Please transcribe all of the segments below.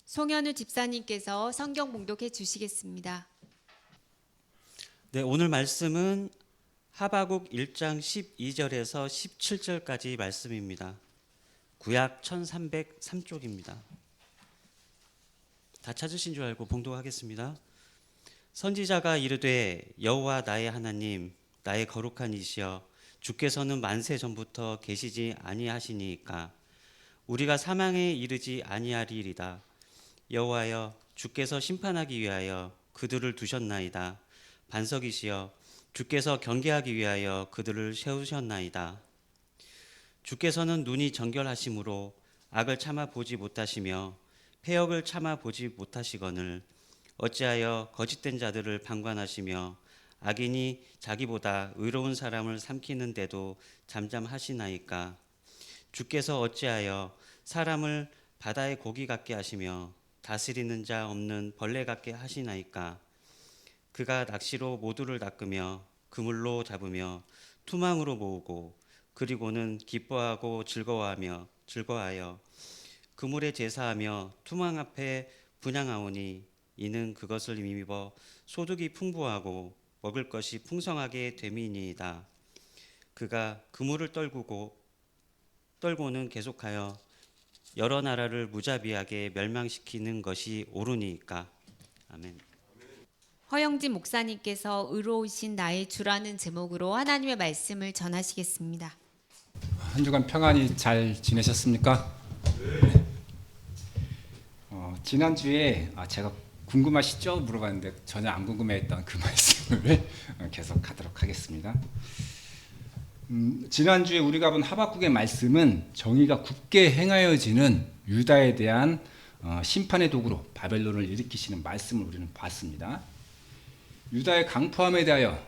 송현우 집사님께서 성경 봉독해 주시겠습니다. 네, 오늘 말씀은 하바국 1장 12절에서 17절까지 말씀입니다. 구약 1303쪽입니다. 다 찾으신 줄 알고 봉독하겠습니다. 선지자가 이르되 여호와 나의 하나님 나의 거룩한 이시여 주께서는 만세 전부터 계시지 아니하시니까 우리가 사망에 이르지 아니하리이다. 여호와여 주께서 심판하기 위하여 그들을 두셨나이다. 반석이시여 주께서 경계하기 위하여 그들을 세우셨나이다. 주께서는 눈이 정결하심으로 악을 참아 보지 못하시며 패역을 참아 보지 못하시거늘 어찌하여 거짓된 자들을 방관하시며 악인이 자기보다 의로운 사람을 삼키는데도 잠잠하시나이까. 주께서 어찌하여 사람을 바다의 고기 같게 하시며 다스리는 자 없는 벌레 같게 하시나이까. 그가 낚시로 모두를 낚으며 그물로 잡으며 투망으로 모으고 그리고는 기뻐하고 즐거워하여 그물에 제사하며 투망 앞에 분향하오니 이는 그것을 힘입어 소득이 풍부하고 먹을 것이 풍성하게 됨이니이다. 그가 그물을 떨고는 계속하여 여러 나라를 무자비하게 멸망시키는 것이 옳으니까. 아멘. 허영진 목사님께서 의로우신 나의 주라는 제목으로 하나님의 말씀을 전하시겠습니다. 한 주간 평안히 잘 지내셨습니까? 지난주에 제가 궁금하시죠? 물어봤는데 전혀 안 궁금해했던 그 말씀을 계속 하도록 하겠습니다. 지난주에 우리가 본 하박국의 말씀은 정의가 굳게 행하여지는 유다에 대한 심판의 도구로 바벨론을 일으키시는 말씀을 우리는 봤습니다. 유다의 강포함에 대하여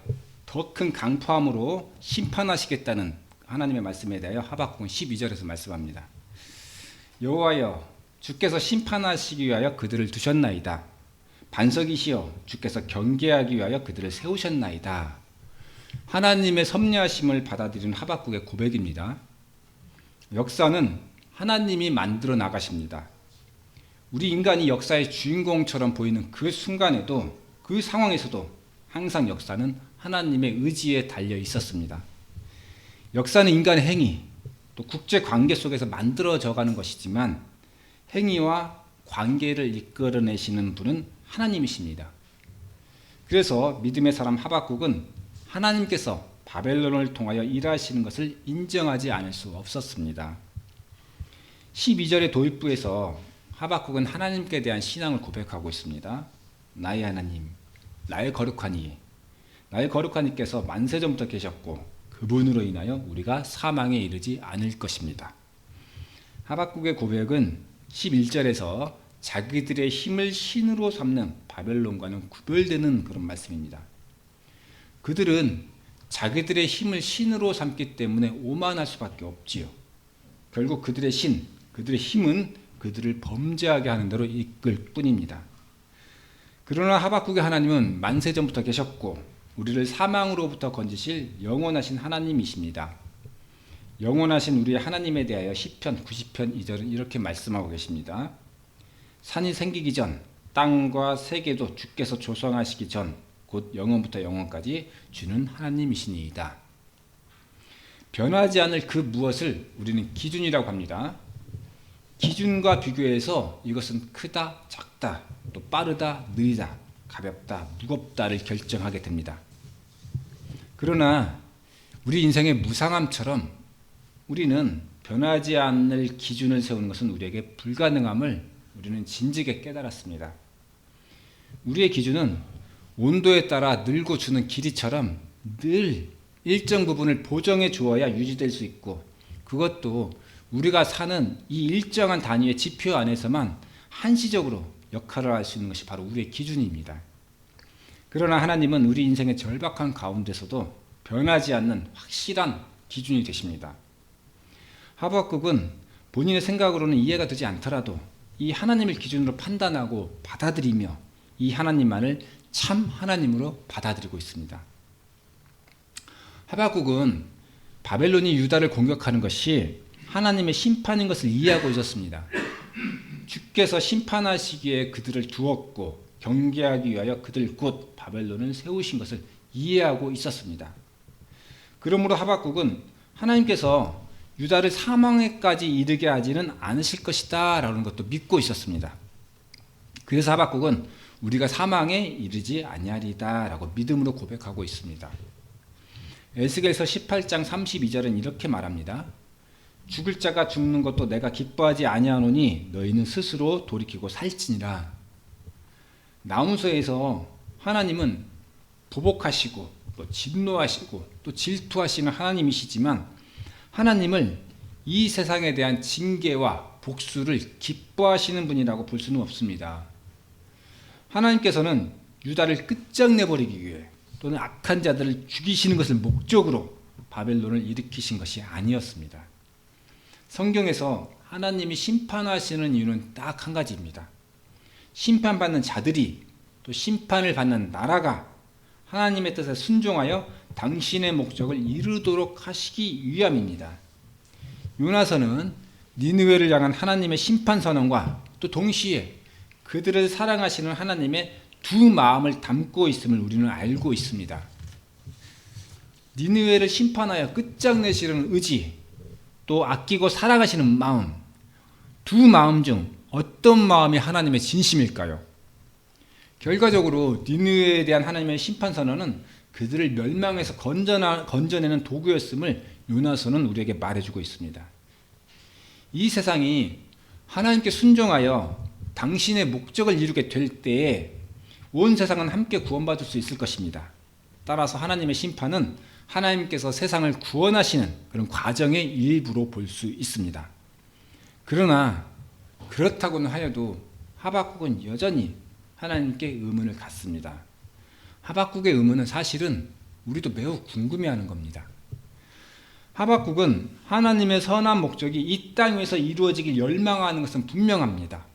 더 큰 강포함으로 심판하시겠다는 하나님의 말씀에 대하여 하박국은 12절에서 말씀합니다. 여호와여 주께서 심판하시기 위하여 그들을 두셨나이다. 반석이시여 주께서 경계하기 위하여 그들을 세우셨나이다. 하나님의 섭리하심을 받아들이는 하박국의 고백입니다. 역사는 하나님이 만들어 나가십니다. 우리 인간이 역사의 주인공처럼 보이는 그 순간에도 그 상황에서도 항상 역사는 하나님의 의지에 달려 있었습니다. 역사는 인간의 행위, 또 국제 관계 속에서 만들어져 가는 것이지만 행위와 관계를 이끌어내시는 분은 하나님이십니다. 그래서 믿음의 사람 하박국은 하나님께서 바벨론을 통하여 일하시는 것을 인정하지 않을 수 없었습니다. 12절의 도입부에서 하박국은 하나님께 대한 신앙을 고백하고 있습니다. 나의 하나님, 나의 거룩한 이, 나의 거룩한 이께서 만세전부터 계셨고 그분으로 인하여 우리가 사망에 이르지 않을 것입니다. 하박국의 고백은 11절에서 자기들의 힘을 신으로 삼는 바벨론과는 구별되는 그런 말씀입니다. 그들은 자기들의 힘을 신으로 삼기 때문에 오만할 수밖에 없지요. 결국 그들의 그들의 힘은 그들을 범죄하게 하는 대로 이끌 뿐입니다. 그러나 하박국의 하나님은 만세전부터 계셨고 우리를 사망으로부터 건지실 영원하신 하나님이십니다. 영원하신 우리의 하나님에 대하여 시편 90편 2절은 이렇게 말씀하고 계십니다. 산이 생기기 전 땅과 세계도 주께서 조성하시기 전 곧 영원부터 영원까지 주는 하나님이시니이다. 변하지 않을 그 무엇을 우리는 기준이라고 합니다. 기준과 비교해서 이것은 크다, 작다, 또 빠르다, 느리다, 가볍다, 무겁다를 결정하게 됩니다. 그러나 우리 인생의 무상함처럼 우리는 변하지 않을 기준을 세우는 것은 우리에게 불가능함을 우리는 진즉에 깨달았습니다. 우리의 기준은 온도에 따라 늘고 주는 길이처럼 늘 일정 부분을 보정해 주어야 유지될 수 있고 그것도 우리가 사는 이 일정한 단위의 지표 안에서만 한시적으로 역할을 할 수 있는 것이 바로 우리의 기준입니다. 그러나 하나님은 우리 인생의 절박한 가운데서도 변하지 않는 확실한 기준이 되십니다. 하박국은 본인의 생각으로는 이해가 되지 않더라도 이 하나님을 기준으로 판단하고 받아들이며 이 하나님만을 참 하나님으로 받아들이고 있습니다. 하박국은 바벨론이 유다를 공격하는 것이 하나님의 심판인 것을 이해하고 있었습니다. 주께서 심판하시기에 그들을 두었고 경계하기 위하여 그들 곧 바벨론을 세우신 것을 이해하고 있었습니다. 그러므로 하박국은 하나님께서 유다를 사망에까지 이르게 하지는 않으실 것이다 라는 것도 믿고 있었습니다. 그래서 하박국은 우리가 사망에 이르지 아니하리다 라고 믿음으로 고백하고 있습니다. 에스겔서 18장 32절은 이렇게 말합니다. 죽을 자가 죽는 것도 내가 기뻐하지 아니하노니 너희는 스스로 돌이키고 살지니라. 나무서에서 하나님은 보복하시고 또 진노하시고 또 질투하시는 하나님이시지만 하나님을 이 세상에 대한 징계와 복수를 기뻐하시는 분이라고 볼 수는 없습니다. 하나님께서는 유다를 끝장내버리기 위해 또는 악한 자들을 죽이시는 것을 목적으로 바벨론을 일으키신 것이 아니었습니다. 성경에서 하나님이 심판하시는 이유는 딱 한 가지입니다. 심판받는 자들이 또 심판을 받는 나라가 하나님의 뜻에 순종하여 당신의 목적을 이루도록 하시기 위함입니다. 요나서는 니느웨를 향한 하나님의 심판 선언과 또 동시에 그들을 사랑하시는 하나님의 두 마음을 담고 있음을 우리는 알고 있습니다. 니느웨를 심판하여 끝장내시려는 의지, 또 아끼고 사랑하시는 마음, 두 마음 중 어떤 마음이 하나님의 진심일까요? 결과적으로 니느웨에 대한 하나님의 심판 선언은 그들을 멸망에서 건져내는 도구였음을 요나서는 우리에게 말해주고 있습니다. 이 세상이 하나님께 순종하여 당신의 목적을 이루게 될 때에 온 세상은 함께 구원받을 수 있을 것입니다. 따라서 하나님의 심판은 하나님께서 세상을 구원하시는 그런 과정의 일부로 볼 수 있습니다. 그러나 그렇다고는 하여도 하박국은 여전히 하나님께 의문을 갖습니다. 하박국의 의문은 사실은 우리도 매우 궁금해하는 겁니다. 하박국은 하나님의 선한 목적이 이 땅 위에서 이루어지길 열망하는 것은 분명합니다.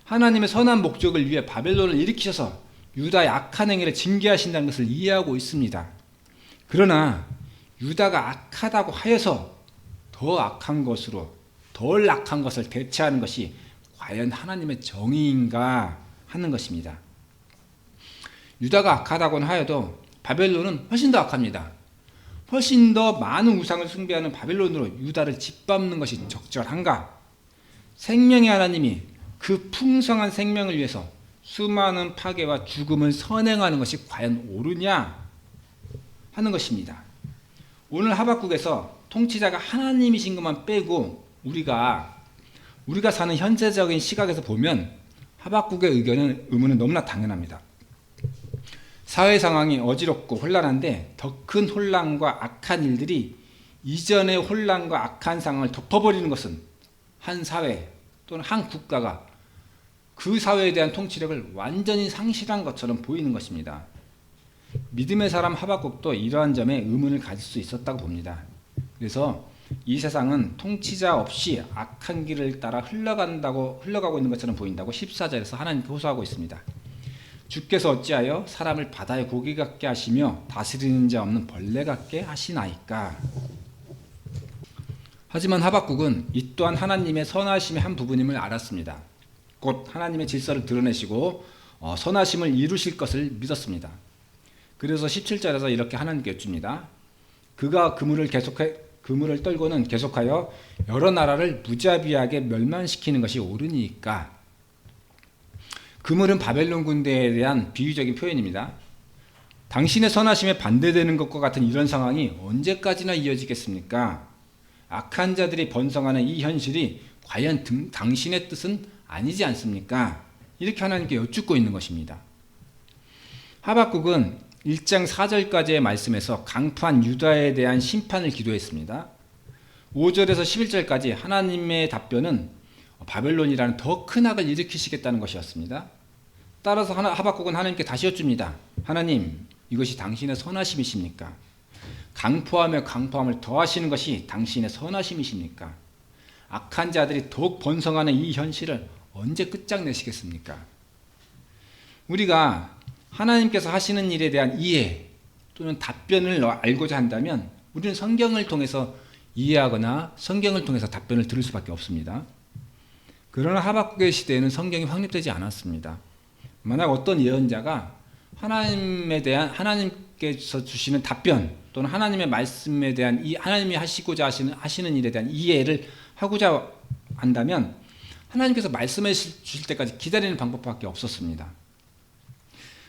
하나님의 선한 목적을 위해 바벨론을 일으키셔서 유다의 악한 행위를 징계하신다는 것을 이해하고 있습니다. 그러나 유다가 악하다고 하여서 더 악한 것으로 덜 악한 것을 대체하는 것이 과연 하나님의 정의인가 하는 것입니다. 유다가 악하다고는 하여도 바벨론은 훨씬 더 악합니다. 훨씬 더 많은 우상을 숭배하는 바벨론으로 유다를 짓밟는 것이 적절한가? 생명의 하나님이 그 풍성한 생명을 위해서 수많은 파괴와 죽음을 선행하는 것이 과연 옳으냐 하는 것입니다. 오늘 하박국에서 통치자가 하나님이신 것만 빼고 우리가 사는 현재적인 시각에서 보면 하박국의 의문은 너무나 당연합니다. 사회 상황이 어지럽고 혼란한데 더 큰 혼란과 악한 일들이 이전의 혼란과 악한 상황을 덮어버리는 것은 한 사회 또는 한 국가가 그 사회에 대한 통치력을 완전히 상실한 것처럼 보이는 것입니다. 믿음의 사람 하박국도 이러한 점에 의문을 가질 수 있었다고 봅니다. 그래서 이 세상은 통치자 없이 악한 길을 따라 흘러가고 있는 것처럼 보인다고 14절에서 하나님께 호소하고 있습니다. 주께서 어찌하여 사람을 바다의 고기 같게 하시며 다스리는 자 없는 벌레 같게 하시나이까. 하지만 하박국은 이 또한 하나님의 선하심의 한 부분임을 알았습니다. 곧 하나님의 질서를 드러내시고 선하심을 이루실 것을 믿었습니다. 그래서 17절에서 이렇게 하나님께 여쭙니다. 그가 그물을 떨고는 계속하여 여러 나라를 무자비하게 멸망시키는 것이 옳으니까. 그물은 바벨론 군대에 대한 비유적인 표현입니다. 당신의 선하심에 반대되는 것과 같은 이런 상황이 언제까지나 이어지겠습니까? 악한 자들이 번성하는 이 현실이 과연 당신의 뜻은 아니지 않습니까? 이렇게 하나님께 여쭙고 있는 것입니다. 하박국은 1장 4절까지의 말씀에서 강포한 유다에 대한 심판을 기도했습니다. 5절에서 11절까지 하나님의 답변은 바벨론이라는 더 큰 악을 일으키시겠다는 것이었습니다. 따라서 하박국은 하나님께 다시 여쭙니다. 하나님, 이것이 당신의 선하심이십니까? 강포하며 강포함을 더하시는 것이 당신의 선하심이십니까? 악한 자들이 더욱 번성하는 이 현실을 언제 끝장내시겠습니까? 우리가 하나님께서 하시는 일에 대한 이해 또는 답변을 알고자 한다면 우리는 성경을 통해서 이해하거나 성경을 통해서 답변을 들을 수밖에 없습니다. 그러나 하박국의 시대에는 성경이 확립되지 않았습니다. 만약 어떤 예언자가 하나님께서 주시는 답변 또는 하나님의 말씀에 대한 이 하나님이 하시고자 하시는 일에 대한 이해를 하고자 한다면 하나님께서 말씀해 주실 때까지 기다리는 방법밖에 없었습니다.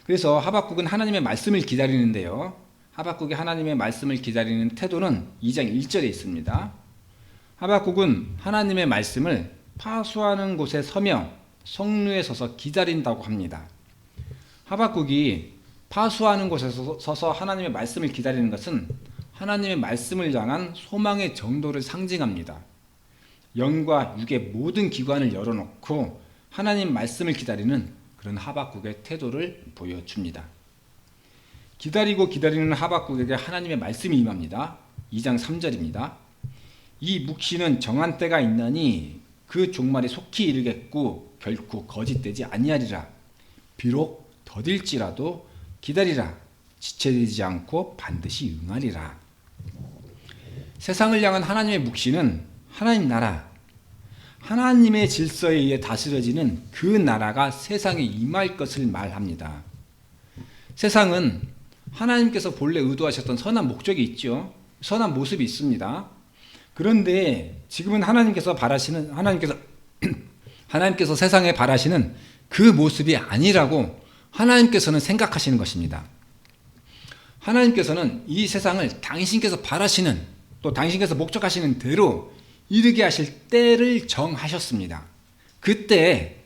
그래서 하박국은 하나님의 말씀을 기다리는데요. 하박국이 하나님의 말씀을 기다리는 태도는 2장 1절에 있습니다. 하박국은 하나님의 말씀을 파수하는 곳에 서며 성루에 서서 기다린다고 합니다. 하박국이 파수하는 곳에 서서 하나님의 말씀을 기다리는 것은 하나님의 말씀을 향한 소망의 정도를 상징합니다. 영과 육의 모든 기관을 열어놓고 하나님 말씀을 기다리는 그런 하박국의 태도를 보여줍니다. 기다리고 기다리는 하박국에게 하나님의 말씀이 임합니다. 2장 3절입니다. 이 묵시는 정한 때가 있나니 그 종말이 속히 이르겠고 결코 거짓되지 아니하리라. 비록 더딜지라도 기다리라. 지체되지 않고 반드시 응하리라. 세상을 향한 하나님의 묵시는 하나님 나라, 하나님의 질서에 의해 다스려지는 그 나라가 세상에 임할 것을 말합니다. 세상은 하나님께서 본래 의도하셨던 선한 목적이 있죠. 선한 모습이 있습니다. 그런데 지금은 하나님께서 세상에 바라시는 그 모습이 아니라고 하나님께서는 생각하시는 것입니다. 하나님께서는 이 세상을 당신께서 바라시는 또 당신께서 목적하시는 대로 이르게 하실 때를 정하셨습니다. 그때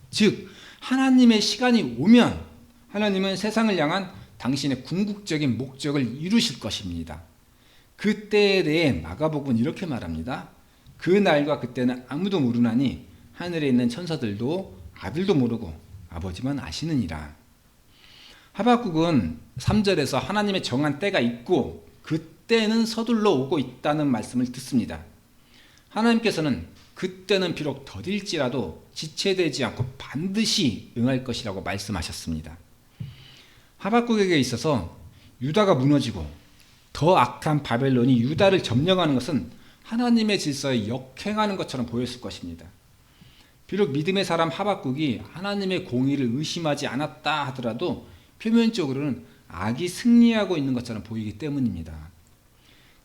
즉 하나님의 시간이 오면 하나님은 세상을 향한 당신의 궁극적인 목적을 이루실 것입니다. 그때에 대해 마가복음은 이렇게 말합니다. 그 날과 그때는 아무도 모르나니 하늘에 있는 천사들도 아들도 모르고 아버지만 아시느니라. 하박국은 3절에서 하나님의 정한 때가 있고 그때는 서둘러 오고 있다는 말씀을 듣습니다. 하나님께서는 그때는 비록 더딜지라도 지체되지 않고 반드시 응할 것이라고 말씀하셨습니다. 하박국에게 있어서 유다가 무너지고 더 악한 바벨론이 유다를 점령하는 것은 하나님의 질서에 역행하는 것처럼 보였을 것입니다. 비록 믿음의 사람 하박국이 하나님의 공의를 의심하지 않았다 하더라도 표면적으로는 악이 승리하고 있는 것처럼 보이기 때문입니다.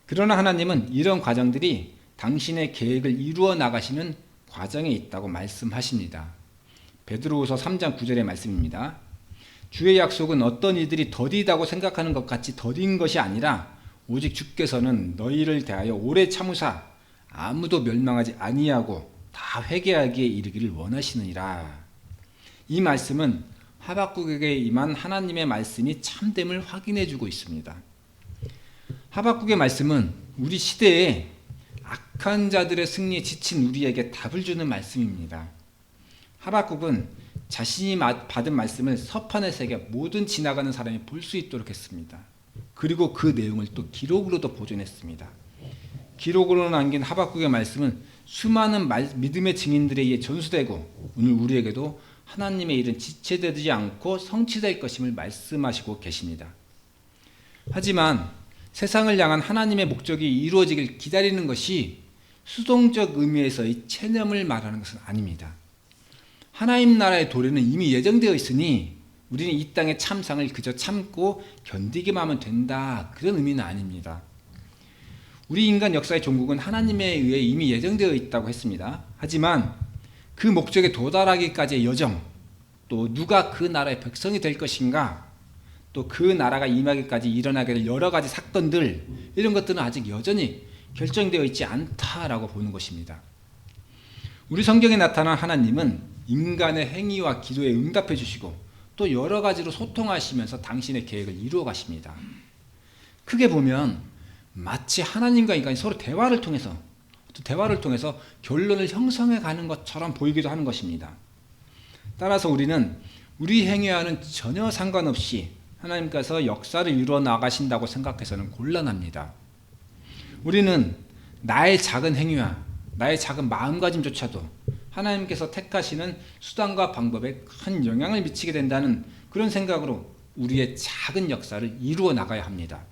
그러나 하나님은 이런 과정들이 당신의 계획을 이루어 나가시는 과정에 있다고 말씀하십니다. 베드로후서 3장 9절의 말씀입니다. 주의 약속은 어떤 이들이 더디다고 생각하는 것 같이 더딘 것이 아니라 오직 주께서는 너희를 대하여 오래 참으사 아무도 멸망하지 아니하고 다 회개하기에 이르기를 원하시느니라. 이 말씀은 하박국에게 임한 하나님의 말씀이 참됨을 확인해 주고 있습니다. 하박국의 말씀은 우리 시대에 악한 자들의 승리에 지친 우리에게 답을 주는 말씀입니다. 하박국은 자신이 받은 말씀을 서판에 새겨 모든 지나가는 사람이 볼 수 있도록 했습니다. 그리고 그 내용을 또 기록으로도 보존했습니다. 기록으로 남긴 하박국의 말씀은 수많은 믿음의 증인들에 의해 전수되고 오늘 우리에게도 하나님의 일은 지체되지 않고 성취될 것임을 말씀하시고 계십니다. 하지만 세상을 향한 하나님의 목적이 이루어지길 기다리는 것이 수동적 의미에서의 체념을 말하는 것은 아닙니다. 하나님 나라의 도래는 이미 예정되어 있으니 우리는 이 땅의 참상을 그저 참고 견디기만 하면 된다, 그런 의미는 아닙니다. 우리 인간 역사의 종국은 하나님에 의해 이미 예정되어 있다고 했습니다. 하지만 그 목적에 도달하기까지의 여정, 또 누가 그 나라의 백성이 될 것인가, 또 그 나라가 임하기까지 일어나게 될 여러 가지 사건들, 이런 것들은 아직 여전히 결정되어 있지 않다라고 보는 것입니다. 우리 성경에 나타난 하나님은 인간의 행위와 기도에 응답해 주시고 또 여러 가지로 소통하시면서 당신의 계획을 이루어 가십니다. 크게 보면 마치 하나님과 인간이 서로 대화를 통해서 결론을 형성해 가는 것처럼 보이기도 하는 것입니다. 따라서 우리는 우리 행위와는 전혀 상관없이 하나님께서 역사를 이루어 나가신다고 생각해서는 곤란합니다. 우리는 나의 작은 행위와 나의 작은 마음가짐조차도 하나님께서 택하시는 수단과 방법에 큰 영향을 미치게 된다는 그런 생각으로 우리의 작은 역사를 이루어 나가야 합니다.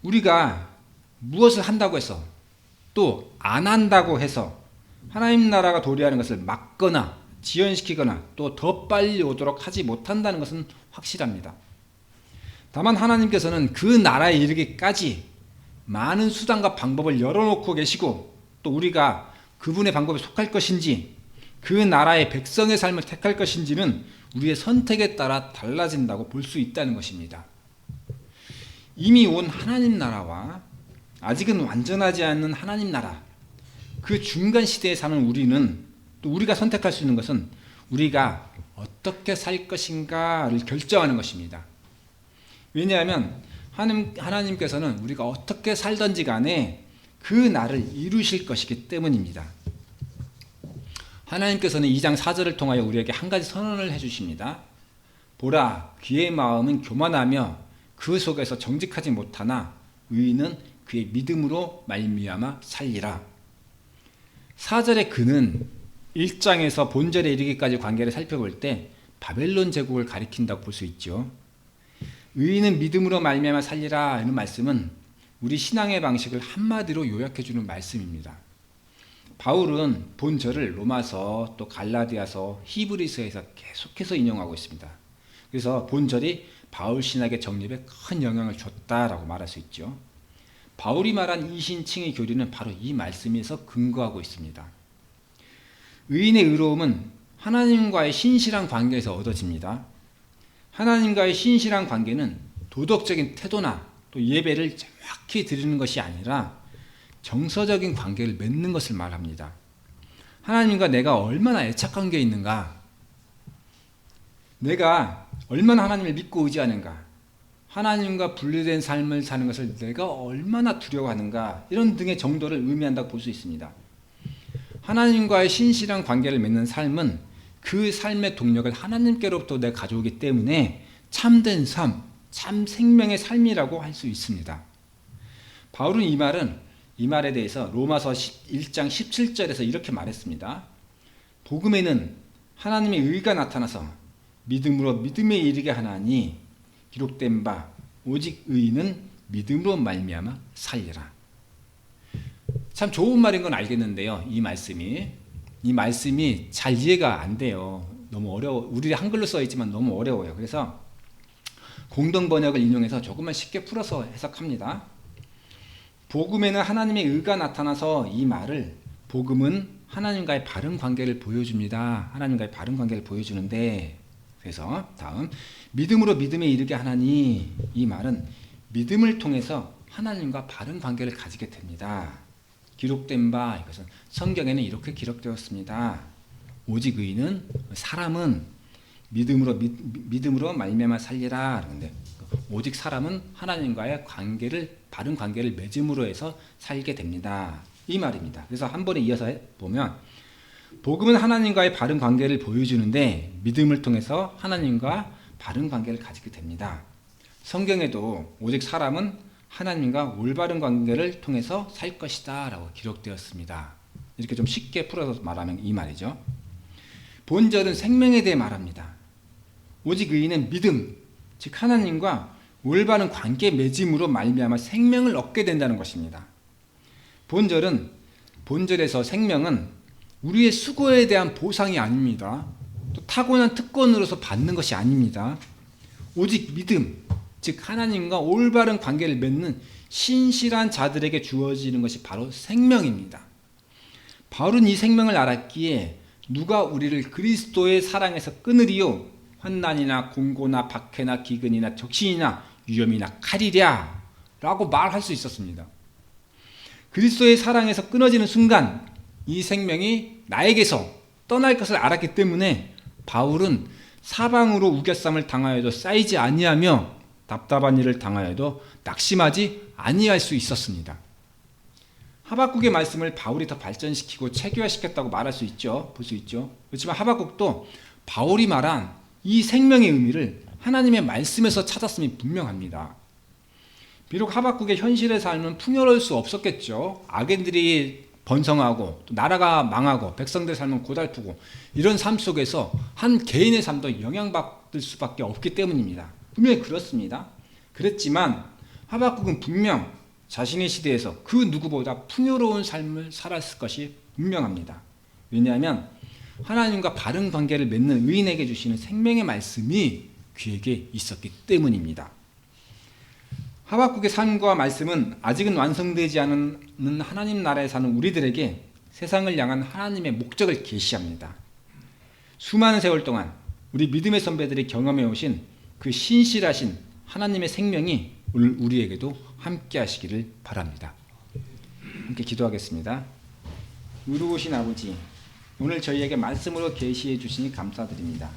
우리가 무엇을 한다고 해서 또 안 한다고 해서 하나님 나라가 도래하는 것을 막거나 지연시키거나 또 더 빨리 오도록 하지 못한다는 것은 확실합니다. 다만 하나님께서는 그 나라에 이르기까지 많은 수단과 방법을 열어놓고 계시고, 또 우리가 그분의 방법에 속할 것인지 그 나라의 백성의 삶을 택할 것인지는 우리의 선택에 따라 달라진다고 볼 수 있다는 것입니다. 이미 온 하나님 나라와 아직은 완전하지 않는 하나님 나라, 그 중간 시대에 사는 우리는, 또 우리가 선택할 수 있는 것은 우리가 어떻게 살 것인가를 결정하는 것입니다. 왜냐하면 하나님께서는 우리가 어떻게 살든지 간에 그 날을 이루실 것이기 때문입니다. 하나님께서는 2장 4절을 통하여 우리에게 한 가지 선언을 해주십니다. 보라, 그의 마음은 교만하며 그 속에서 정직하지 못하나 의인은 그의 믿음으로 말미암아 살리라. 4절의 그는 1장에서 본절에 이르기까지 관계를 살펴볼 때 바벨론 제국을 가리킨다고 볼 수 있죠. 의인은 믿음으로 말미암아 살리라 하는 말씀은 우리 신앙의 방식을 한마디로 요약해주는 말씀입니다. 바울은 본절을 로마서, 또 갈라디아서, 히브리서에서 계속해서 인용하고 있습니다. 그래서 본절이 바울 신학의 정립에 큰 영향을 줬다라고 말할 수 있죠. 바울이 말한 이신칭의 교리는 바로 이 말씀에서 근거하고 있습니다. 의인의 의로움은 하나님과의 신실한 관계에서 얻어집니다. 하나님과의 신실한 관계는 도덕적인 태도나 또 예배를 정확히 드리는 것이 아니라 정서적인 관계를 맺는 것을 말합니다. 하나님과 내가 얼마나 애착관계에 있는가, 내가 얼마나 하나님을 믿고 의지하는가, 하나님과 분리된 삶을 사는 것을 내가 얼마나 두려워하는가, 이런 등의 정도를 의미한다고 볼 수 있습니다. 하나님과의 신실한 관계를 맺는 삶은 그 삶의 동력을 하나님께로부터 내가 가져오기 때문에 참된 삶, 참 생명의 삶이라고 할 수 있습니다. 바울은 이 말에 대해서 로마서 1장 17절에서 이렇게 말했습니다. 복음에는 하나님의 의가 나타나서 믿음으로 믿음에 이르게 하나니 기록된 바 오직 의인은 믿음으로 말미암아 살리라. 참 좋은 말인 건 알겠는데요. 이 말씀이 잘 이해가 안 돼요. 너무 어려워. 우리 한글로 써 있지만 너무 어려워요. 그래서 공동 번역을 인용해서 조금만 쉽게 풀어서 해석합니다. 복음에는 하나님의 의가 나타나서, 이 말을, 복음은 하나님과의 바른 관계를 보여줍니다. 하나님과의 바른 관계를 보여주는데, 그래서 다음 믿음으로 믿음에 이르게 하나니, 이 말은 믿음을 통해서 하나님과 바른 관계를 가지게 됩니다. 기록된 바, 이것은 성경에는 이렇게 기록되었습니다. 오직 의인은, 사람은 믿음으로 말미암아 살리라. 그런데 오직 사람은 하나님과의 바른 관계를 맺음으로 해서 살게 됩니다. 이 말입니다. 그래서 한 번에 이어서 보면, 복음은 하나님과의 바른 관계를 보여주는데 믿음을 통해서 하나님과 바른 관계를 가지게 됩니다. 성경에도 오직 사람은 하나님과 올바른 관계를 통해서 살 것이다 라고 기록되었습니다. 이렇게 좀 쉽게 풀어서 말하면 이 말이죠. 본절은 생명에 대해 말합니다. 오직 의인은 믿음, 즉 하나님과 올바른 관계 맺음으로 말미암아 생명을 얻게 된다는 것입니다. 본절에서 생명은 우리의 수고에 대한 보상이 아닙니다. 또 타고난 특권으로서 받는 것이 아닙니다. 오직 믿음, 즉 하나님과 올바른 관계를 맺는 신실한 자들에게 주어지는 것이 바로 생명입니다. 바울은 이 생명을 알았기에 누가 우리를 그리스도의 사랑에서 끊으리요? 환난이나 공고나 박해나 기근이나 적신이나 위험이나 칼이랴 라고 말할 수 있었습니다. 그리스도의 사랑에서 끊어지는 순간 이 생명이 나에게서 떠날 것을 알았기 때문에 바울은 사방으로 우겨쌈을 당하여도 쌓이지 아니하며 답답한 일을 당하여도 낙심하지 아니할 수 있었습니다. 하박국의 말씀을 바울이 더 발전시키고 체계화시켰다고 말할 수 있죠. 볼 수 있죠. 그렇지만 하박국도 바울이 말한 이 생명의 의미를 하나님의 말씀에서 찾았음이 분명합니다. 비록 하박국의 현실의 삶은 풍요로울 수 없었겠죠. 악인들이 번성하고 또 나라가 망하고 백성들의 삶은 고달프고 이런 삶 속에서 한 개인의 삶도 영향받을 수밖에 없기 때문입니다. 분명히 그렇습니다. 그랬지만 하박국은 분명 자신의 시대에서 그 누구보다 풍요로운 삶을 살았을 것이 분명합니다. 왜냐하면 하나님과 바른 관계를 맺는 의인에게 주시는 생명의 말씀이 그에게 있었기 때문입니다. 하박국의 삶과 말씀은 아직은 완성되지 않은 하나님 나라에 사는 우리들에게 세상을 향한 하나님의 목적을 계시합니다. 수많은 세월 동안 우리 믿음의 선배들이 경험해 오신 그 신실하신 하나님의 생명이 오늘 우리에게도 함께 하시기를 바랍니다. 함께 기도하겠습니다. 의로우신 아버지, 오늘 저희에게 말씀으로 계시해 주시니 감사드립니다.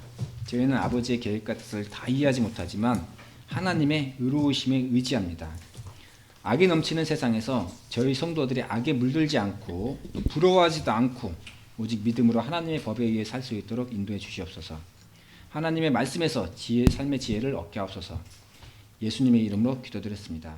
저희는 아버지의 계획과 뜻을 다 이해하지 못하지만 하나님의 의로우심에 의지합니다. 악이 넘치는 세상에서 저희 성도들이 악에 물들지 않고 부러워하지도 않고 오직 믿음으로 하나님의 법에 의해 살 수 있도록 인도해 주시옵소서. 하나님의 말씀에서 삶의 지혜를 얻게 하옵소서. 예수님의 이름으로 기도드렸습니다.